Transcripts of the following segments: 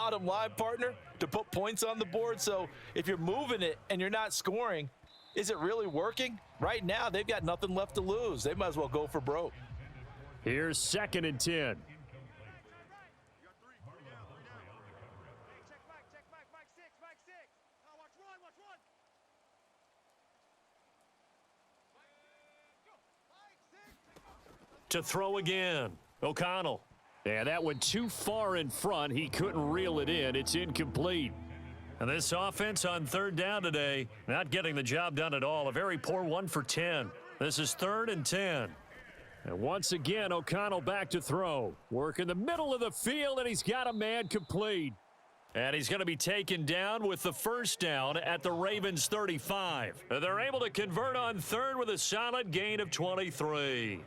bottom line, partner, to put points on the board. So if you're moving it and you're not scoring, is it really working? Right now, they've got nothing left to lose. They might as well go for broke. Here's 2nd and 10. To throw again, O'Connell. Yeah, that went too far in front. He couldn't reel it in. It's incomplete. And this offense on 3rd down today, not getting the job done at all. A very poor 1 for 10. This is 3rd and 10. And once again, O'Connell back to throw. Work in the middle of the field, and he's got a man complete. And he's going to be taken down with the 1st down at the Ravens 35. They're able to convert on 3rd with a solid gain of 23.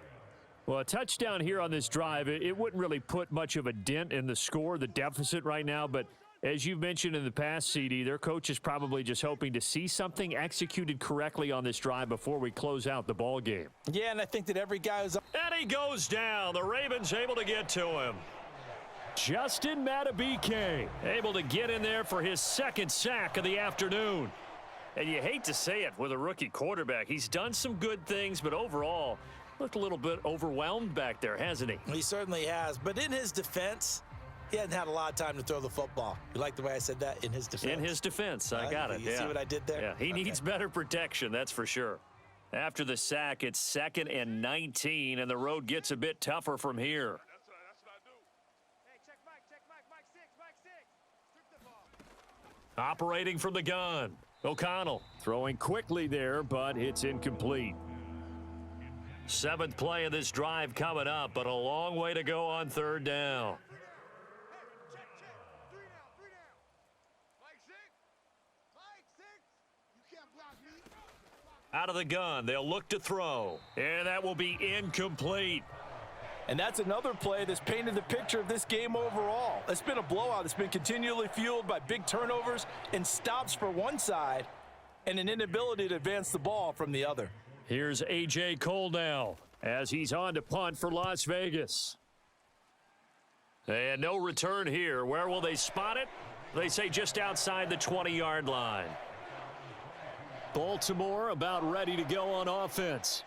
Well, a touchdown here on this drive, it wouldn't really put much of a dent in the score, the deficit right now. But as you've mentioned in the past, CD, their coach is probably just hoping to see something executed correctly on this drive before we close out the ball game. Yeah, and I think that every guy is... And he goes down. The Ravens able to get to him. Justin Madubuike able to get in there for his 2nd sack of the afternoon. And you hate to say it with a rookie quarterback. He's done some good things, but overall... looked a little bit overwhelmed back there, hasn't he? He certainly has. But in his defense, he hasn't had a lot of time to throw the football. You like the way I said that? In his defense? In his defense. I got it. You see what I did there? Yeah, he needs better protection, that's for sure. After the sack, it's 2nd and 19, and the road gets a bit tougher from here. That's what I do. Hey, check Mike 6. Took the ball. Operating from the gun. O'Connell throwing quickly there, but it's incomplete. 7th play of this drive coming up, but a long way to go on 3rd down. Check. 3 down. Mike 6. You can't block me. Out of the gun, they'll look to throw. And that will be incomplete. And that's another play that's painted the picture of this game overall. It's been a blowout. It's been continually fueled by big turnovers and stops for one side and an inability to advance the ball from the other. Here's A.J. Cole now as he's on to punt for Las Vegas. And no return here. Where will they spot it? They say just outside the 20-yard line. Baltimore about ready to go on offense.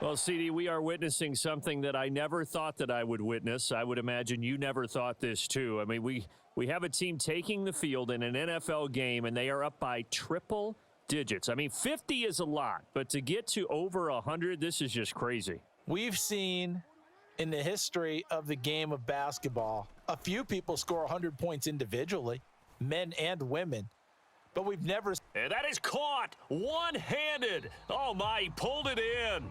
Well, CD, we are witnessing something that I never thought that I would witness. I would imagine you never thought this too. I mean, we have a team taking the field in an NFL game, and they are up by triple digits. I mean, 50 is a lot, but to get to over 100, this is just crazy. We've seen in the history of the game of basketball a few people score 100 points individually, men and women, but we've never... And that is caught one-handed. Oh, my, he pulled it in.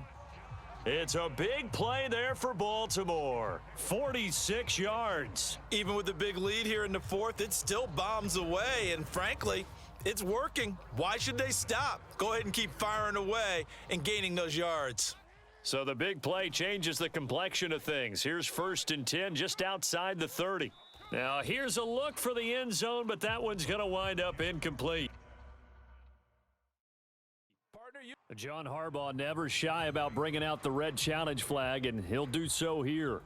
It's a big play there for Baltimore. 46 yards. Even with the big lead here in the 4th, it still bombs away, and frankly... it's working. Why should they stop? Go ahead and keep firing away and gaining those yards. So the big play changes the complexion of things. Here's 1st and 10 just outside the 30. Now here's a look for the end zone, but that one's going to wind up incomplete. John Harbaugh never shy about bringing out the red challenge flag, and he'll do so here.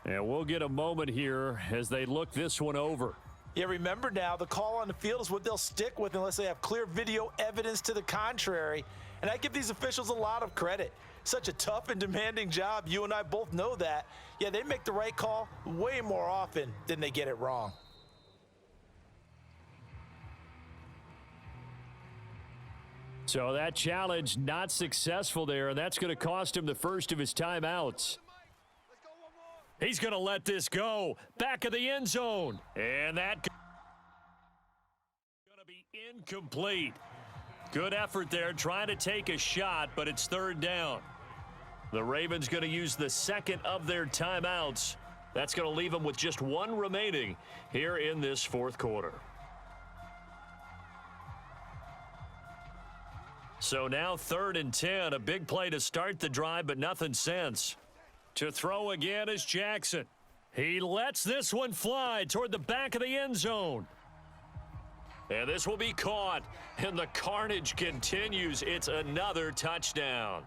And we'll get a moment here as they look this one over. Yeah, remember now, the call on the field is what they'll stick with unless they have clear video evidence to the contrary. And I give these officials a lot of credit. Such a tough and demanding job. You and I both know that. Yeah, they make the right call way more often than they get it wrong. So that challenge not successful there, and that's going to cost him the first of his timeouts. He's going to let this go. Back of the end zone. And that going to be incomplete. Good effort there trying to take a shot, but it's 3rd down. The Ravens going to use the 2nd of their timeouts. That's going to leave them with just 1 remaining here in this 4th quarter. So now 3rd and 10. A big play to start the drive, but nothing since. To throw again is Jackson. He lets this one fly toward the back of the end zone. And this will be caught. And the carnage continues. It's another touchdown.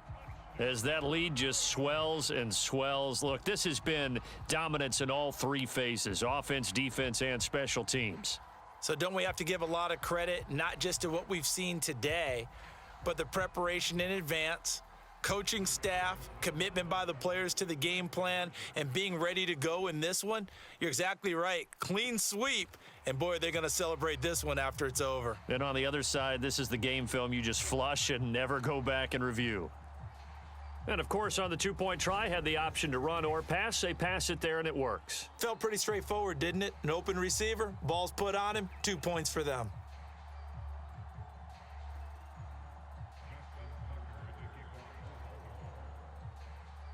as that lead just swells and swells. Look, this has been dominance in all three phases, offense, defense, and special teams. So don't we have to give a lot of credit, not just to what we've seen today, but the preparation in advance, coaching staff, commitment by the players to the game plan, and being ready to go in this one? You're exactly right. Clean sweep, and boy, they're going to celebrate this one after it's over. And on the other side, this is the game film you just flush and never go back and review. And, of course, on the two-point try, had the option to run or pass. They pass it there, and it works. Felt pretty straightforward, didn't it? An open receiver, ball's put on him, 2 points for them.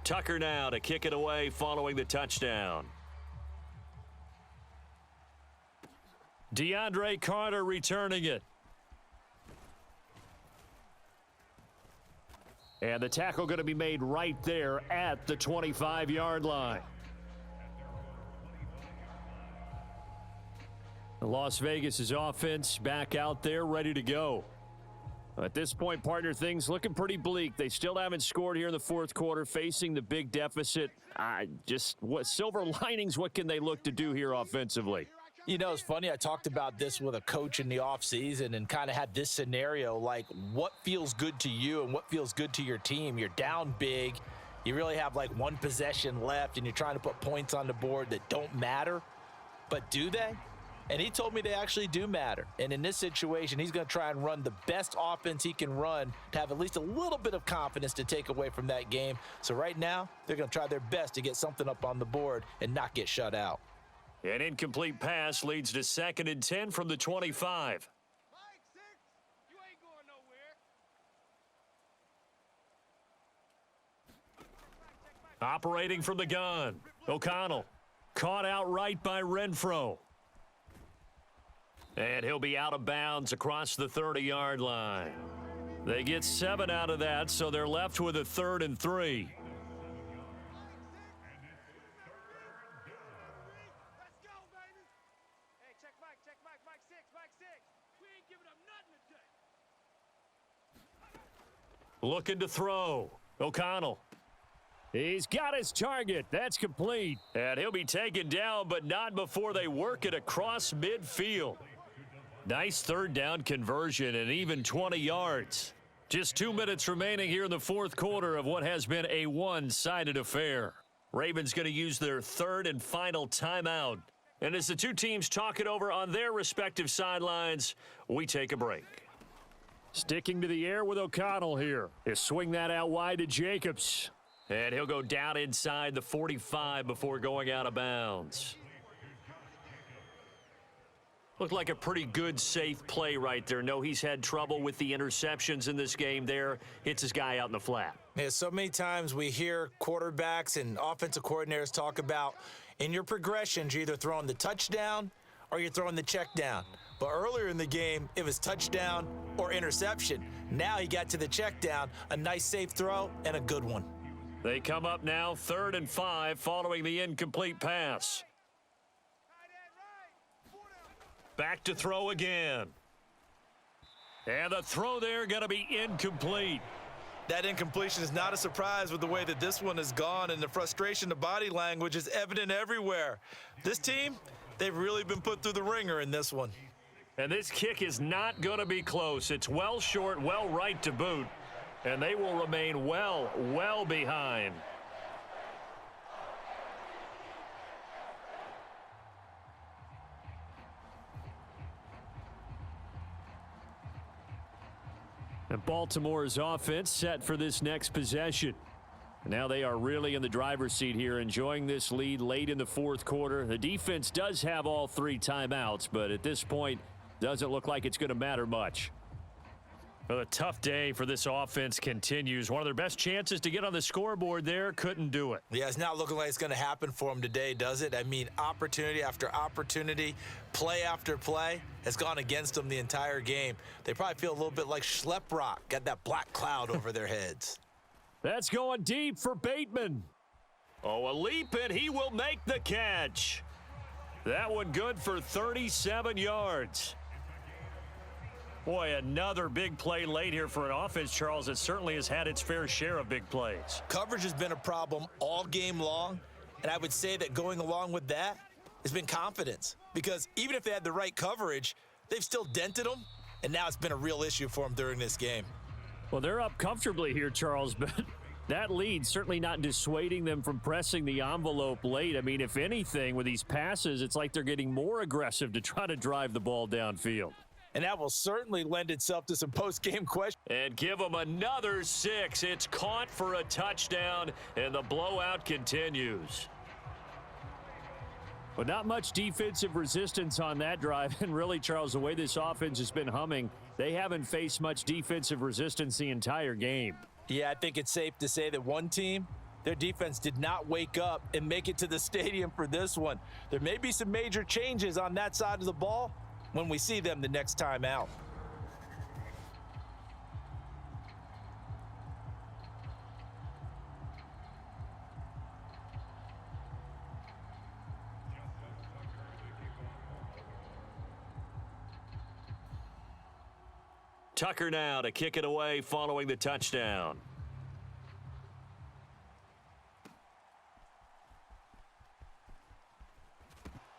Tucker now to kick it away following the touchdown. DeAndre Carter returning it. And the tackle going to be made right there at the 25-yard line. The Las Vegas' offense back out there ready to go. At this point, partner, things looking pretty bleak. They still haven't scored here in the fourth quarter, facing the big deficit. What silver linings, what can they look to do here offensively? You know, it's funny, I talked about this with a coach in the offseason and kind of had this scenario, like what feels good to you and what feels good to your team. You're down big. You really have like one possession left, and you're trying to put points on the board that don't matter. But do they? And he told me they actually do matter. And in this situation, he's going to try and run the best offense he can run to have at least a little bit of confidence to take away from that game. So right now, they're going to try their best to get something up on the board and not get shut out. An incomplete pass leads to 2nd and 10 from the 25. Mike 6, you ain't going nowhere. Operating from the gun, O'Connell caught outright by Renfro. And he'll be out of bounds across the 30-yard line. They get 7 out of that, so they're left with a 3rd and 3. Let's go, baby. Hey, check Mike, Mike 6, Mike 6. We ain't giving up nothing today. Looking to throw. O'Connell. He's got his target. That's complete. And he'll be taken down, but not before they work it across midfield. Nice 3rd down conversion and even 20 yards. Just 2 minutes remaining here in the fourth quarter of what has been a one-sided affair. Ravens going to use their 3rd and final timeout. And as the two teams talk it over on their respective sidelines, we take a break. Sticking to the air with O'Connell here. He'll swing that out wide to Jacobs. And he'll go down inside the 45 before going out of bounds. Looked like a pretty good, safe play right there. No, he's had trouble with the interceptions in this game there. Hits his guy out in the flat. Yeah, so many times we hear quarterbacks and offensive coordinators talk about in your progressions, you're either throwing the touchdown or you're throwing the check down. But earlier in the game, it was touchdown or interception. Now he got to the check down, a nice safe throw and a good one. They come up now 3rd and 5 following the incomplete pass. Back to throw again. And the throw there going to be incomplete. That incompletion is not a surprise with the way that this one has gone, and the frustration, the body language is evident everywhere. This team, they've really been put through the ringer in this one. And this kick is not going to be close. It's well short, well right to boot. And they will remain well behind. And Baltimore's offense set for this next possession. Now they are really in the driver's seat here, enjoying this lead late in the fourth quarter. The defense does have all 3 timeouts, but at this point, doesn't look like it's going to matter much. Well, a tough day for this offense continues. One of their best chances to get on the scoreboard there, couldn't do it. Yeah, it's not looking like it's going to happen for them today, does it? I mean, opportunity after opportunity, play after play has gone against them the entire game. They probably feel a little bit like Schleprock, got that black cloud over their heads. That's going deep for Bateman. Oh, a leap, and he will make the catch. That one good for 37 yards. Boy, another big play late here for an offense, Charles, that certainly has had its fair share of big plays. Coverage has been a problem all game long, and I would say that going along with that has been confidence. Because even if they had the right coverage, they've still dented them, and now it's been a real issue for them during this game. Well, they're up comfortably here, Charles, but that lead certainly not dissuading them from pressing the envelope late. I mean, if anything, with these passes, it's like they're getting more aggressive to try to drive the ball downfield. And that will certainly lend itself to some post-game questions. And give them another 6. It's caught for a touchdown, and the blowout continues. But not much defensive resistance on that drive. And really, Charles, the way this offense has been humming, they haven't faced much defensive resistance the entire game. Yeah, I think it's safe to say that one team, their defense did not wake up and make it to the stadium for this one. There may be some major changes on that side of the ball when we see them the next time out. Tucker now to kick it away following the touchdown.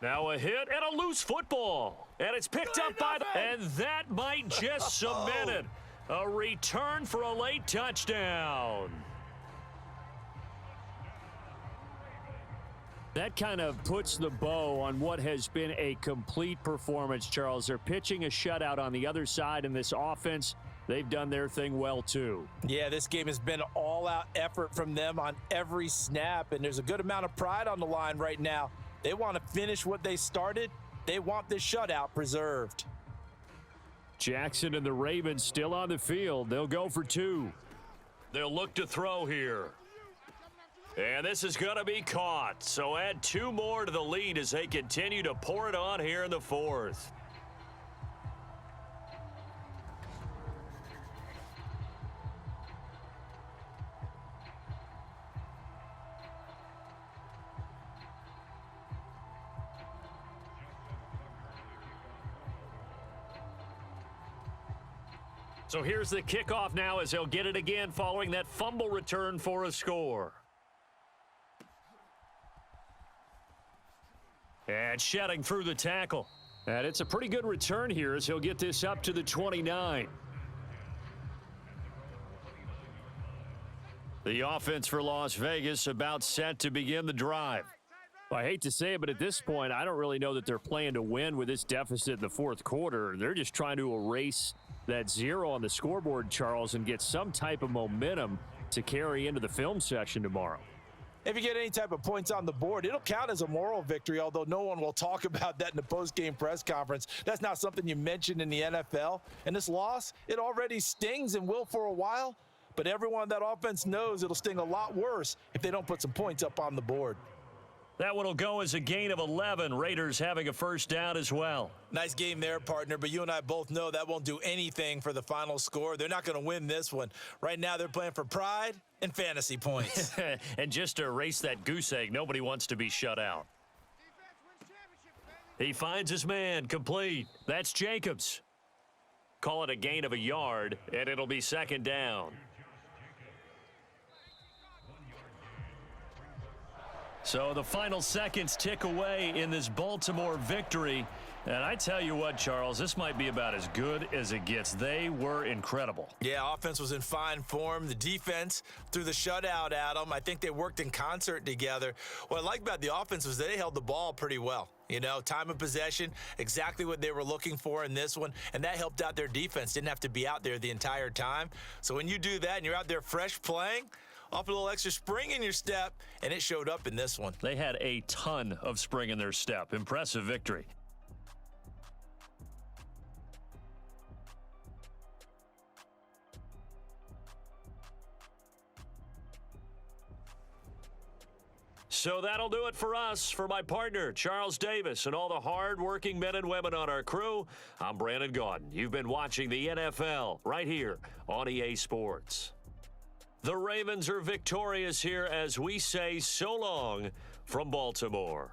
Now a hit and a loose football. And it's picked up by the... And that might just cement it. A return for a late touchdown. That kind of puts the bow on what has been a complete performance, Charles. They're pitching a shutout on the other side in this offense. They've done their thing well, too. Yeah, this game has been all-out effort from them on every snap, and there's a good amount of pride on the line right now. They want to finish what they started. They want this shutout preserved. Jackson and the Ravens still on the field. They'll go for 2. They'll look to throw here. And this is going to be caught. So add 2 more to the lead as they continue to pour it on here in the 4th. So here's the kickoff now as they'll get it again following that fumble return for a score. And shedding through the tackle. And it's a pretty good return here as he'll get this up to the 29. The offense for Las Vegas about set to begin the drive. Well, I hate to say it, but at this point, I don't really know that they're playing to win with this deficit in the 4th quarter. They're just trying to erase that 0 on the scoreboard, Charles, and get some type of momentum to carry into the film session tomorrow. If you get any type of points on the board, it'll count as a moral victory, although no one will talk about that in the post-game press conference. That's not something you mentioned in the NFL. And this loss, it already stings and will for a while, but everyone on that offense knows it'll sting a lot worse if they don't put some points up on the board. That one will go as a gain of 11. Raiders having a first down as well. Nice game there, partner, but you and I both know that won't do anything for the final score. They're not going to win this one. Right now, they're playing for pride and fantasy points. And just to erase that goose egg, nobody wants to be shut out. He finds his man, complete. That's Jacobs. Call it a gain of a yard, and it'll be second down. So the final seconds tick away in this Baltimore victory. And I tell you what, Charles, this might be about as good as it gets. They were incredible. Yeah, offense was in fine form. The defense threw the shutout at them. I think they worked in concert together. What I like about the offense was they held the ball pretty well. You know, time of possession, exactly what they were looking for in this one, and that helped out their defense. Didn't have to be out there the entire time. So when you do that and you're out there fresh playing, off a little extra spring in your step, and it showed up in this one. They had a ton of spring in their step. Impressive victory. So that'll do it for us. For my partner, Charles Davis, and all the hard-working men and women on our crew, I'm Brandon Gaudin. You've been watching the NFL right here on EA Sports. The Ravens are victorious here as we say so long from Baltimore.